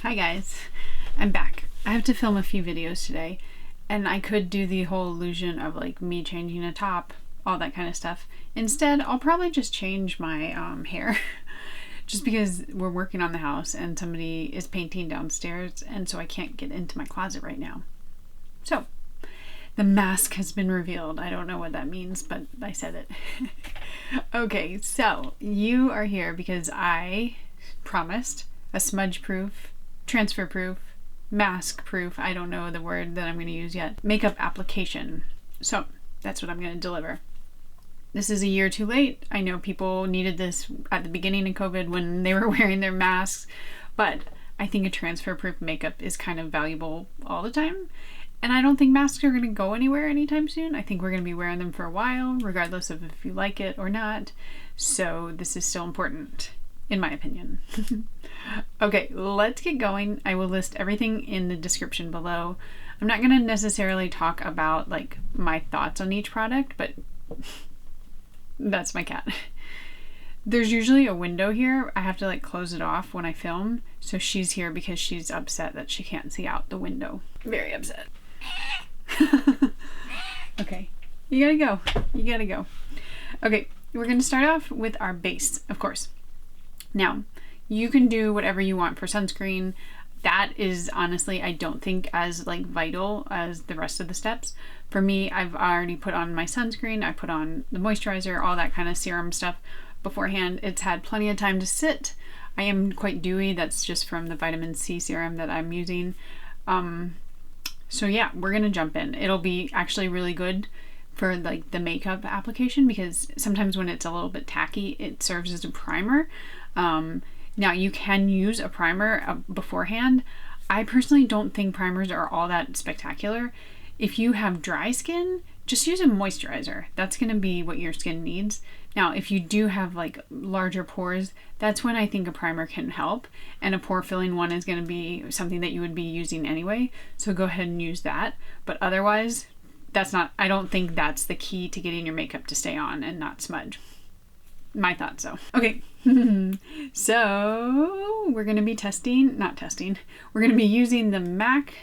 Hi guys, I'm back. I have to film a few videos today, and I could do the whole illusion of like me changing a top, all that kind of stuff. Instead, I'll probably just change my hair just because we're working on the house and somebody is painting downstairs, and so I can't get into my closet right now. So, the mask has been revealed. I don't know what that means, but I said it. Okay, so you are here because I promised a smudge proof, transfer proof, mask proof, I don't know the word that I'm going to use yet, makeup application. So that's what I'm going to deliver. This is a year too late. I know people needed this at the beginning of COVID when they were wearing their masks, but I think a transfer proof makeup is kind of valuable all the time. And I don't think masks are going to go anywhere anytime soon. I think we're going to be wearing them for a while, regardless of if you like it or not. So this is still important, in my opinion. Okay, let's get going. I will list everything in the description below. I'm not going to necessarily talk about like my thoughts on each product, but that's my cat. There's usually a window here. I have to like close it off when I film. So she's here because she's upset that she can't see out the window. Very upset. Okay, you gotta go. You gotta go. Okay, we're gonna start off with our base, of course. Now, you can do whatever you want for sunscreen. That is honestly, I don't think as like vital as the rest of the steps. For me, I've already put on my sunscreen. I put on the moisturizer, all that kind of serum stuff beforehand. It's had plenty of time to sit. I am quite dewy. That's just from the vitamin C serum that I'm using. So yeah, we're gonna jump in. It'll be actually really good for like the makeup application because sometimes when it's a little bit tacky, it serves as a primer. Now you can use a primer beforehand. I personally don't think primers are all that spectacular. If you have dry skin, just use a moisturizer. That's gonna be what your skin needs. Now, if you do have like larger pores, that's when I think a primer can help. And a pore filling one is gonna be something that you would be using anyway. So go ahead and use that. But otherwise, I don't think that's the key to getting your makeup to stay on and not smudge. My thoughts so. Okay, so we're gonna be we're gonna be using the MAC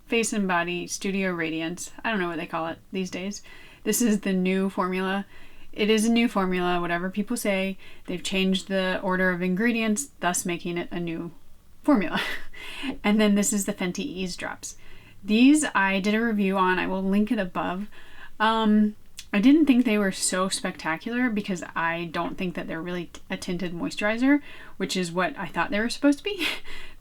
Face and Body Studio Radiance. I don't know what they call it these days. This is the new formula. It is a new formula, whatever people say. They've changed the order of ingredients, thus making it a new formula. And then this is the Fenty Ease Drops. These I did a review on. I will link it above. I didn't think they were so spectacular because I don't think that they're really a tinted moisturizer, which is what I thought they were supposed to be.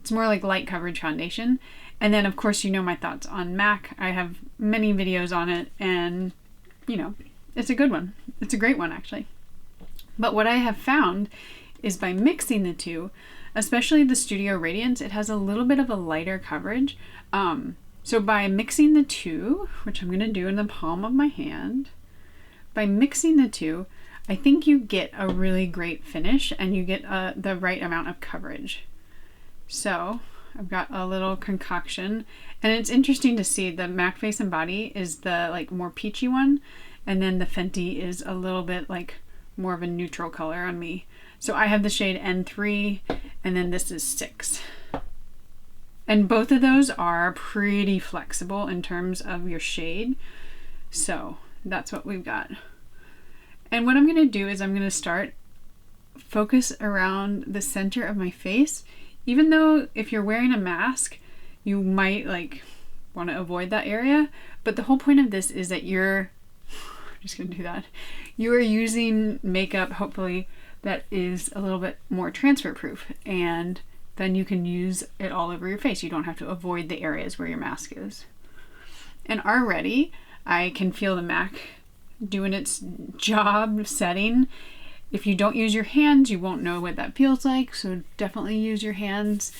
It's more like light coverage foundation. And then of course you know my thoughts on MAC. I have many videos on it and you know, it's a good one. It's a great one actually. But what I have found is by mixing the two, especially the Studio Radiance, it has a little bit of a lighter coverage. So by mixing the two, which I'm gonna do in the palm of my hand, by mixing the two, I think you get a really great finish and you get the right amount of coverage. So I've got a little concoction and it's interesting to see the MAC Face and Body is the like more peachy one and then the Fenty is a little bit like more of a neutral color on me. So I have the shade N3 and then this is 6. And both of those are pretty flexible in terms of your shade. So that's what we've got. And what I'm going to do is I'm going to start focus around the center of my face. Even though if you're wearing a mask, you might like want to avoid that area. But the whole point of this is that I'm just going to do that. You are using makeup, hopefully, that is a little bit more transfer proof. And then you can use it all over your face. You don't have to avoid the areas where your mask is. And already, I can feel the MAC doing its job setting. If you don't use your hands, you won't know what that feels like, so definitely use your hands.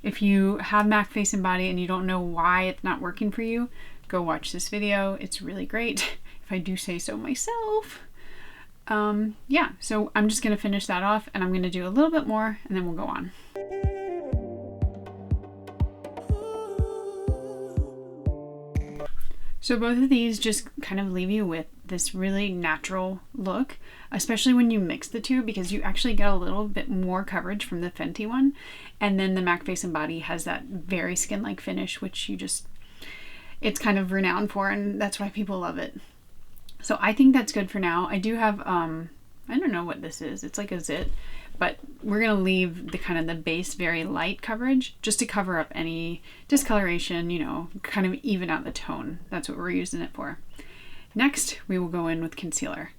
If you have MAC Face and Body and you don't know why it's not working for you, go watch this video. It's really great, if I do say so myself. Yeah, so I'm just gonna finish that off and I'm gonna do a little bit more and then we'll go on. So both of these just kind of leave you with this really natural look, especially when you mix the two, because you actually get a little bit more coverage from the Fenty one. And then the MAC Face and Body has that very skin-like finish, which it's kind of renowned for, and that's why people love it. So I think that's good for now. I do have, I don't know what this is. It's like a zit, but we're going to leave the kind of the base very light coverage just to cover up any discoloration, you know, kind of even out the tone. That's what we're using it for. Next, we will go in with concealer.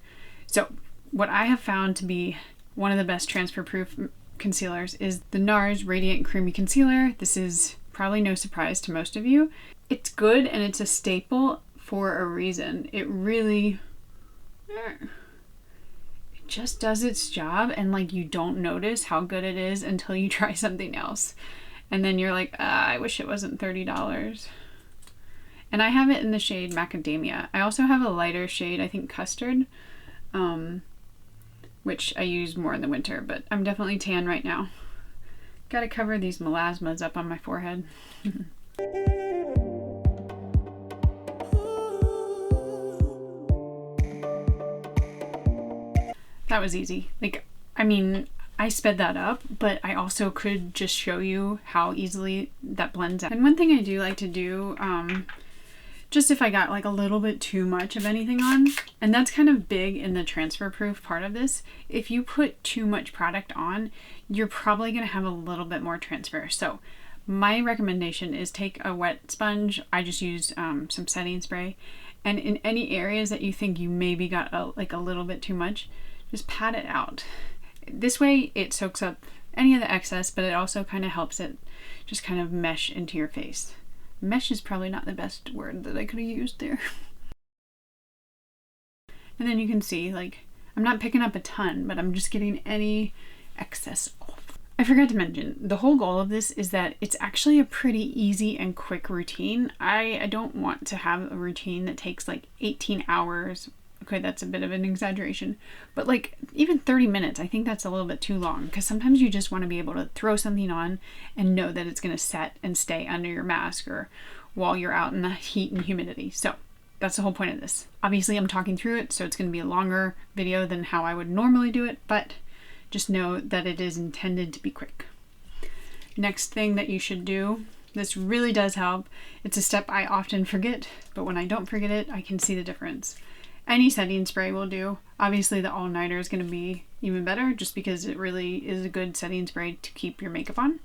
So what I have found to be one of the best transfer proof concealers is the NARS Radiant Creamy Concealer. This is probably no surprise to most of you. It's good and it's a staple for a reason. It really, it just does its job, and like you don't notice how good it is until you try something else. And then you're like, I wish it wasn't $30. And I have it in the shade Macadamia. I also have a lighter shade, I think Custard, which I use more in the winter, but I'm definitely tan right now. Gotta cover these melasmas up on my forehead. That was easy. Like, I mean, I sped that up, but I also could just show you how easily that blends out. And one thing I do like to do, just if I got like a little bit too much of anything on, and that's kind of big in the transfer proof part of this, if you put too much product on, you're probably going to have a little bit more transfer. So my recommendation is take a wet sponge. I just use some setting spray, and in any areas that you think you maybe got like a little bit too much, just pat it out. This way it soaks up any of the excess, but it also kind of helps it just kind of mesh into your face. Mesh is probably not the best word that I could have used there. And then you can see, like, I'm not picking up a ton, but I'm just getting any excess off. I forgot to mention, the whole goal of this is that it's actually a pretty easy and quick routine. I don't want to have a routine that takes like 18 hours. Okay, that's a bit of an exaggeration, but like even 30 minutes, I think that's a little bit too long, because sometimes you just want to be able to throw something on and know that it's going to set and stay under your mask or while you're out in the heat and humidity. So that's the whole point of this. Obviously, I'm talking through it, so it's going to be a longer video than how I would normally do it, but just know that it is intended to be quick. Next thing that you should do, this really does help. It's a step I often forget, but when I don't forget it, I can see the difference. Any setting spray will do. Obviously the all-nighter is going to be even better, just because it really is a good setting spray to keep your makeup on.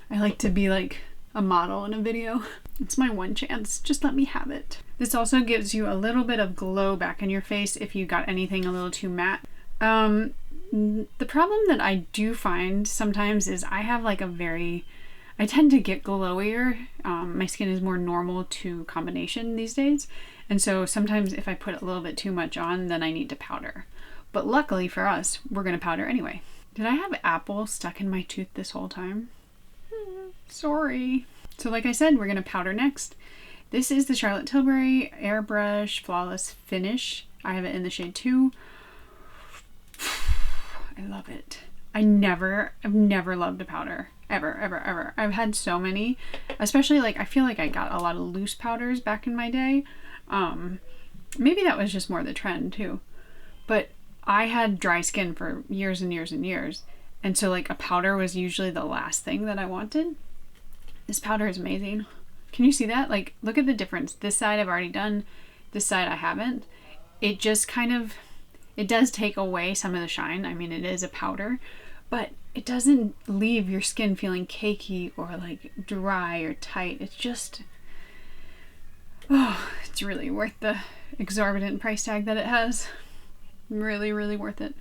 I like to be like a model in a video. It's my one chance. Just let me have it. This also gives you a little bit of glow back in your face if you got anything a little too matte. The problem that I do find sometimes is I tend to get glowier. My skin is more normal to combination these days. And so sometimes if I put a little bit too much on, then I need to powder. But luckily for us, we're going to powder anyway. Did I have apple stuck in my tooth this whole time? Sorry. So like I said, we're going to powder next. This is the Charlotte Tilbury Airbrush Flawless Finish. I have it in the shade 2. I love it. I've never loved a powder. Ever. I've had so many, especially like I feel like I got a lot of loose powders back in my day. Maybe that was just more the trend too. But I had dry skin for years and years and years. And so like a powder was usually the last thing that I wanted. This powder is amazing. Can you see that? Like, look at the difference. This side I've already done. This side I haven't. It just kind of, it does take away some of the shine. I mean, it is a powder, but it doesn't leave your skin feeling cakey or like dry or tight. It's just, oh, it's really worth the exorbitant price tag that it has. Really, really worth it.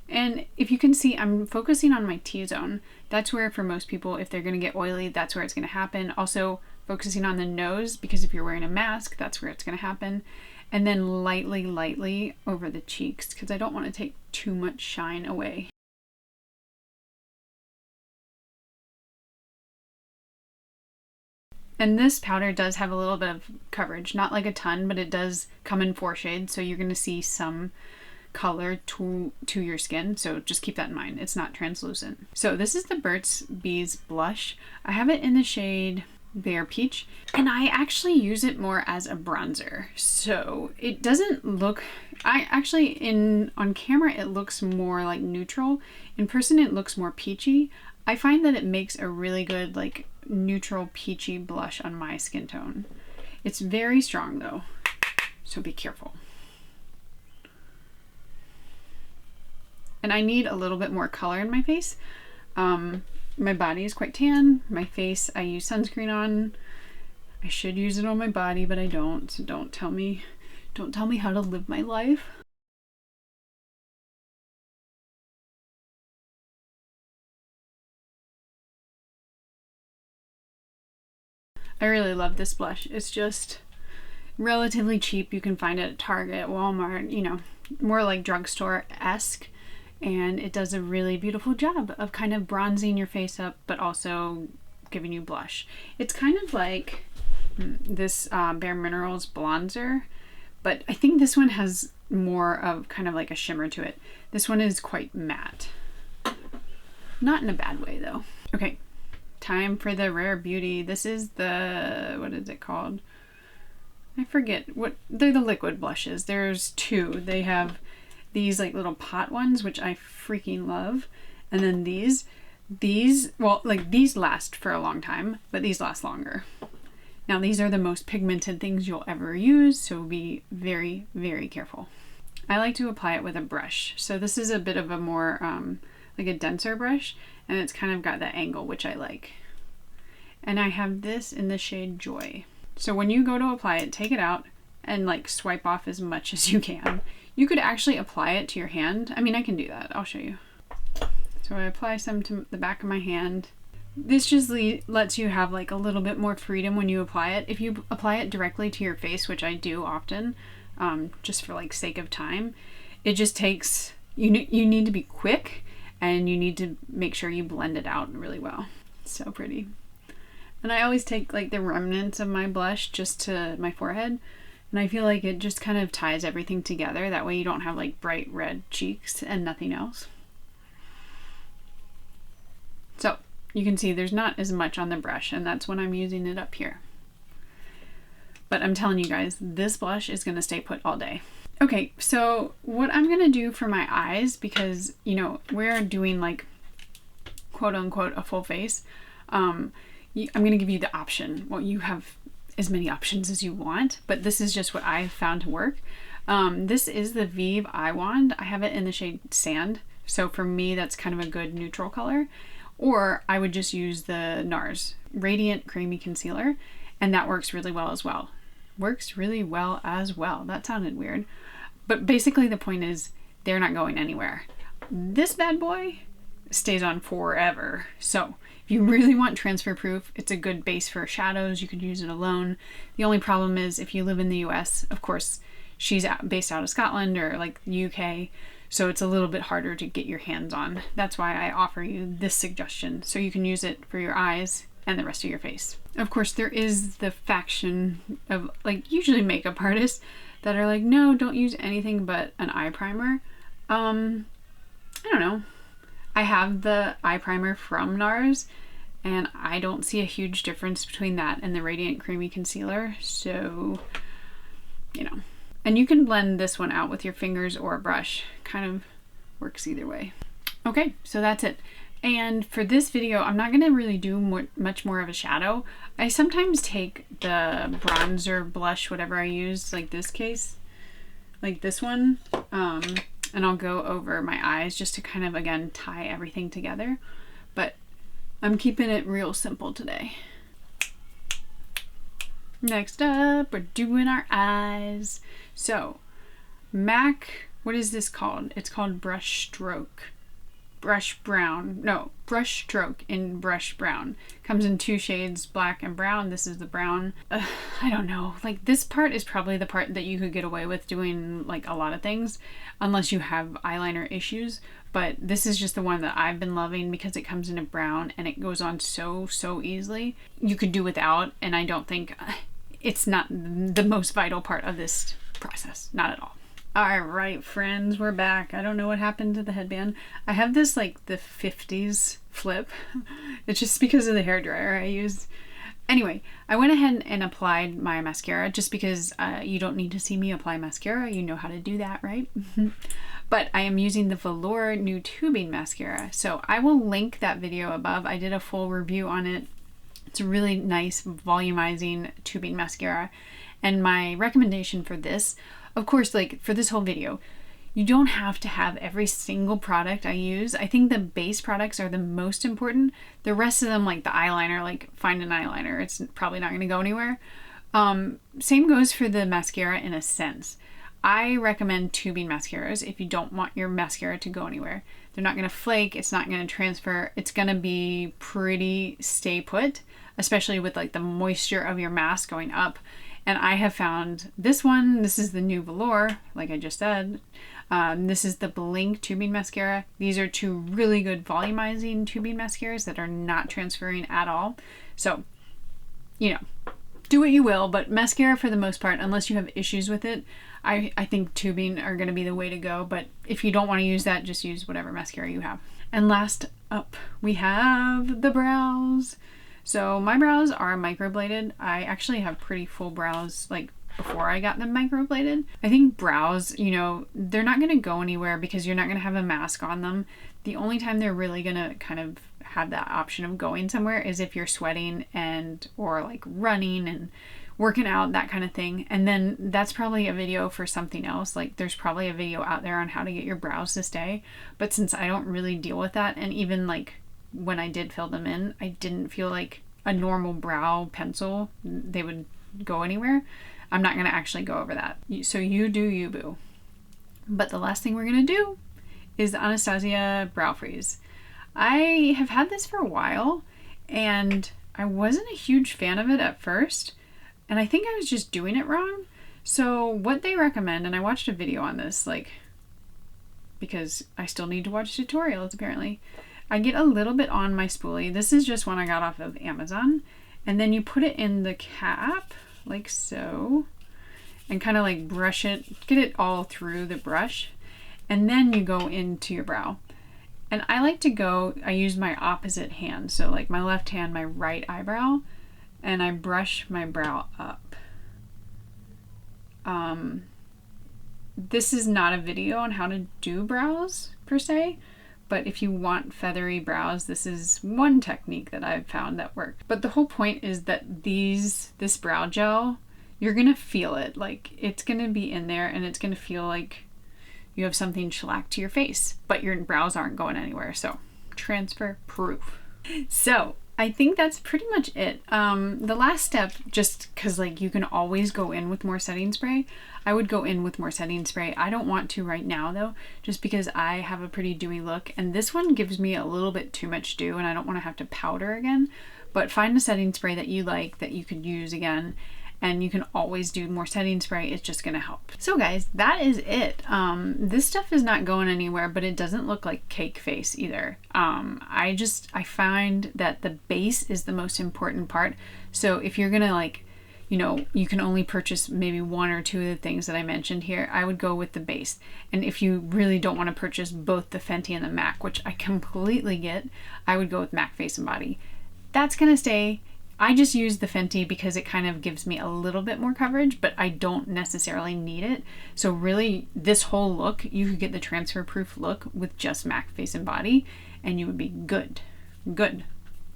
And if you can see, I'm focusing on my T-zone. That's where, for most people, if they're going to get oily, that's where it's going to happen. Also focusing on the nose, because if you're wearing a mask, that's where it's going to happen. And then lightly over the cheeks, because I don't want to take too much shine away. And this powder does have a little bit of coverage, not like a ton, but it does come in 4 shades, so you're going to see some color to your skin, so just keep that in mind. It's not translucent. So this is the Burt's Bees blush. I have it in the shade Bare Peach, and I actually use it more as a bronzer. So it doesn't look, on camera it looks more like neutral. In person it looks more peachy. I find that it makes a really good like neutral peachy blush on my skin tone. It's very strong though, so be careful. And I need a little bit more color in my face. My body is quite tan. My face, I use sunscreen on. I should use it on my body, but I don't. So don't tell me how to live my life. I really love this blush. It's just relatively cheap. You can find it at Target, Walmart, you know, more like drugstore-esque. And it does a really beautiful job of kind of bronzing your face up, but also giving you blush. It's kind of like this Bare Minerals bronzer, but I think this one has more of kind of like a shimmer to it. This one is quite matte. Not in a bad way though. Okay, time for the Rare Beauty. This is the, what is it called? I forget what, they're the liquid blushes. There's two. They have these like little pot ones, which I freaking love. And then these, well, like these last for a long time, but these last longer. Now these are the most pigmented things you'll ever use, so be very, very careful. I like to apply it with a brush. So this is a bit of a more, like a denser brush, and it's kind of got that angle, which I like. And I have this in the shade Joy. So when you go to apply it, take it out and like swipe off as much as you can. You could actually apply it to your hand. I mean, I can do that. I'll show you. So I apply some to the back of my hand. This just lets you have like a little bit more freedom when you apply it. If you apply it directly to your face, which I do often, just for like sake of time, it just takes, you need to be quick and you need to make sure you blend it out really well. So pretty. And I always take like the remnants of my blush just to my forehead. And I feel like it just kind of ties everything together. That way you don't have like bright red cheeks and nothing else. So you can see there's not as much on the brush, and that's when I'm using it up here. But I'm telling you guys, this blush is gonna stay put all day. Okay, so what I'm gonna do for my eyes, because you know, we're doing like quote unquote a full face, I'm gonna give you the option. Well, you have as many options as you want, but this is just what I found to work. This is the Vive Eye Wand. I have it in the shade Sand, so for me that's kind of a good neutral color. Or I would just use the NARS Radiant Creamy Concealer, and that works really well as well. Works really well as well. That sounded weird. But basically the point is they're not going anywhere. This bad boy stays on forever. So if you really want transfer proof, it's a good base for shadows. You could use it alone. The only problem is if you live in the US, of course, she's based out of Scotland or like the UK, so it's a little bit harder to get your hands on. That's why I offer you this suggestion, so you can use it for your eyes and the rest of your face. Of course, there is the faction of like usually makeup artists that are like, no, don't use anything but an eye primer. I don't know. I have the eye primer from NARS, and I don't see a huge difference between that and the Radiant Creamy Concealer, so, you know. And you can blend this one out with your fingers or a brush. Kind of works either way. Okay, so that's it. And for this video, I'm not gonna really do much more of a shadow. I sometimes take the bronzer, blush, whatever I use, like this case, like this one, and I'll go over my eyes just to kind of, again, tie everything together. But I'm keeping it real simple today. Next up, we're doing our eyes. So, MAC, what is this called? It's called Brush Stroke. Brush Brown. No, Brush Stroke in Brush Brown. Comes in two shades, black and brown. This is the brown. I don't know. Like, this part is probably the part that you could get away with doing, like, a lot of things, unless you have eyeliner issues. But this is just the one that I've been loving because it comes in a brown and it goes on so easily. You could do without, and I don't think it's not the most vital part of this process. Not at all. All right, friends, we're back. I don't know what happened to the headband. I have this like the 50s flip. It's just because of the hairdryer I use. Anyway, I went ahead and applied my mascara just because you don't need to see me apply mascara. You know how to do that, right? But I am using the Velour new tubing mascara. So I will link that video above. I did a full review on it. It's a really nice volumizing tubing mascara. And my recommendation for this, of course, like for this whole video, you don't have to have every single product I use. I think the base products are the most important. The rest of them, like the eyeliner, like find an eyeliner. It's probably not going to go anywhere. Same goes for the mascara in a sense. I recommend tubing mascaras if you don't want your mascara to go anywhere. They're not going to flake. It's not going to transfer. It's going to be pretty stay put, especially with like the moisture of your mask going up. And I have found this one. This is the new Velour, like I just said. This is the Blink tubing mascara. These are two really good volumizing tubing mascaras that are not transferring at all. So, you know, do what you will, but mascara for the most part, unless you have issues with it, I think tubing are going to be the way to go. But if you don't want to use that, just use whatever mascara you have. And last up, we have the brows. So my brows are microbladed. I actually have pretty full brows, like before I got them microbladed. I think brows, you know, they're not going to go anywhere because you're not going to have a mask on them. The only time they're really going to kind of have that option of going somewhere is if you're sweating and or like running and working out, that kind of thing. And then that's probably a video for something else. Like there's probably a video out there on how to get your brows to stay. But since I don't really deal with that, and even like when I did fill them in, I didn't feel like a normal brow pencil, they would go anywhere. I'm not going to actually go over that. So you do you, boo. But the last thing we're going to do is the Anastasia Brow Freeze. I have had this for a while and I wasn't a huge fan of it at first. And I think I was just doing it wrong. So what they recommend, and I watched a video on this, like, because I still need to watch tutorials apparently. I get a little bit on my spoolie. This is just one I got off of Amazon. And then you put it in the cap, like so, and kind of like brush it, get it all through the brush. And then you go into your brow. And I like to go, I use my opposite hand. So like my left hand, my right eyebrow, and I brush my brow up. This is not a video on how to do brows per se. But if you want feathery brows, this is one technique that I've found that works. But the whole point is that this brow gel, you're gonna feel it. Like it's gonna be in there and it's gonna feel like you have something shellacked to your face, but your brows aren't going anywhere. So transfer proof. So I think that's pretty much it. The last step, just because like you can always go in with more setting spray, I would go in with more setting spray. I don't want to right now though, just because I have a pretty dewy look and this one gives me a little bit too much dew and I don't want to have to powder again. But find a setting spray that you like that you could use again, and you can always do more setting spray. It's just gonna help. So guys, that is it. This stuff is not going anywhere, but it doesn't look like cake face either. I find that the base is the most important part. So if you're gonna like, you know, you can only purchase maybe one or two of the things that I mentioned here, I would go with the base. And if you really don't want to purchase both the Fenty and the MAC, which I completely get, I would go with MAC Face and Body. That's gonna stay. I just use the Fenty because it kind of gives me a little bit more coverage, but I don't necessarily need it. So really, this whole look, you could get the transfer proof look with just MAC Face and Body, and you would be good. Good.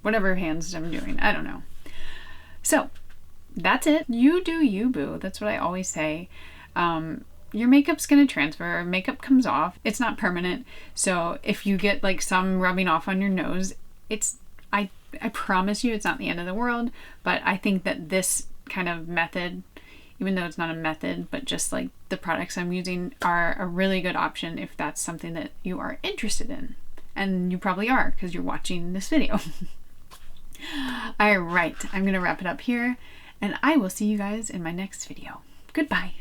Whatever hands I'm doing, I don't know. So that's it. You do you, boo. That's what I always say. Your makeup's gonna transfer. Makeup comes off. It's not permanent. So if you get like some rubbing off on your nose, I promise you it's not the end of the world. But I think that this kind of method, even though it's not a method, but just like the products I'm using, are a really good option if that's something that you are interested in. And you probably are because you're watching this video. All right, I'm gonna wrap it up here. And I will see you guys in my next video. Goodbye.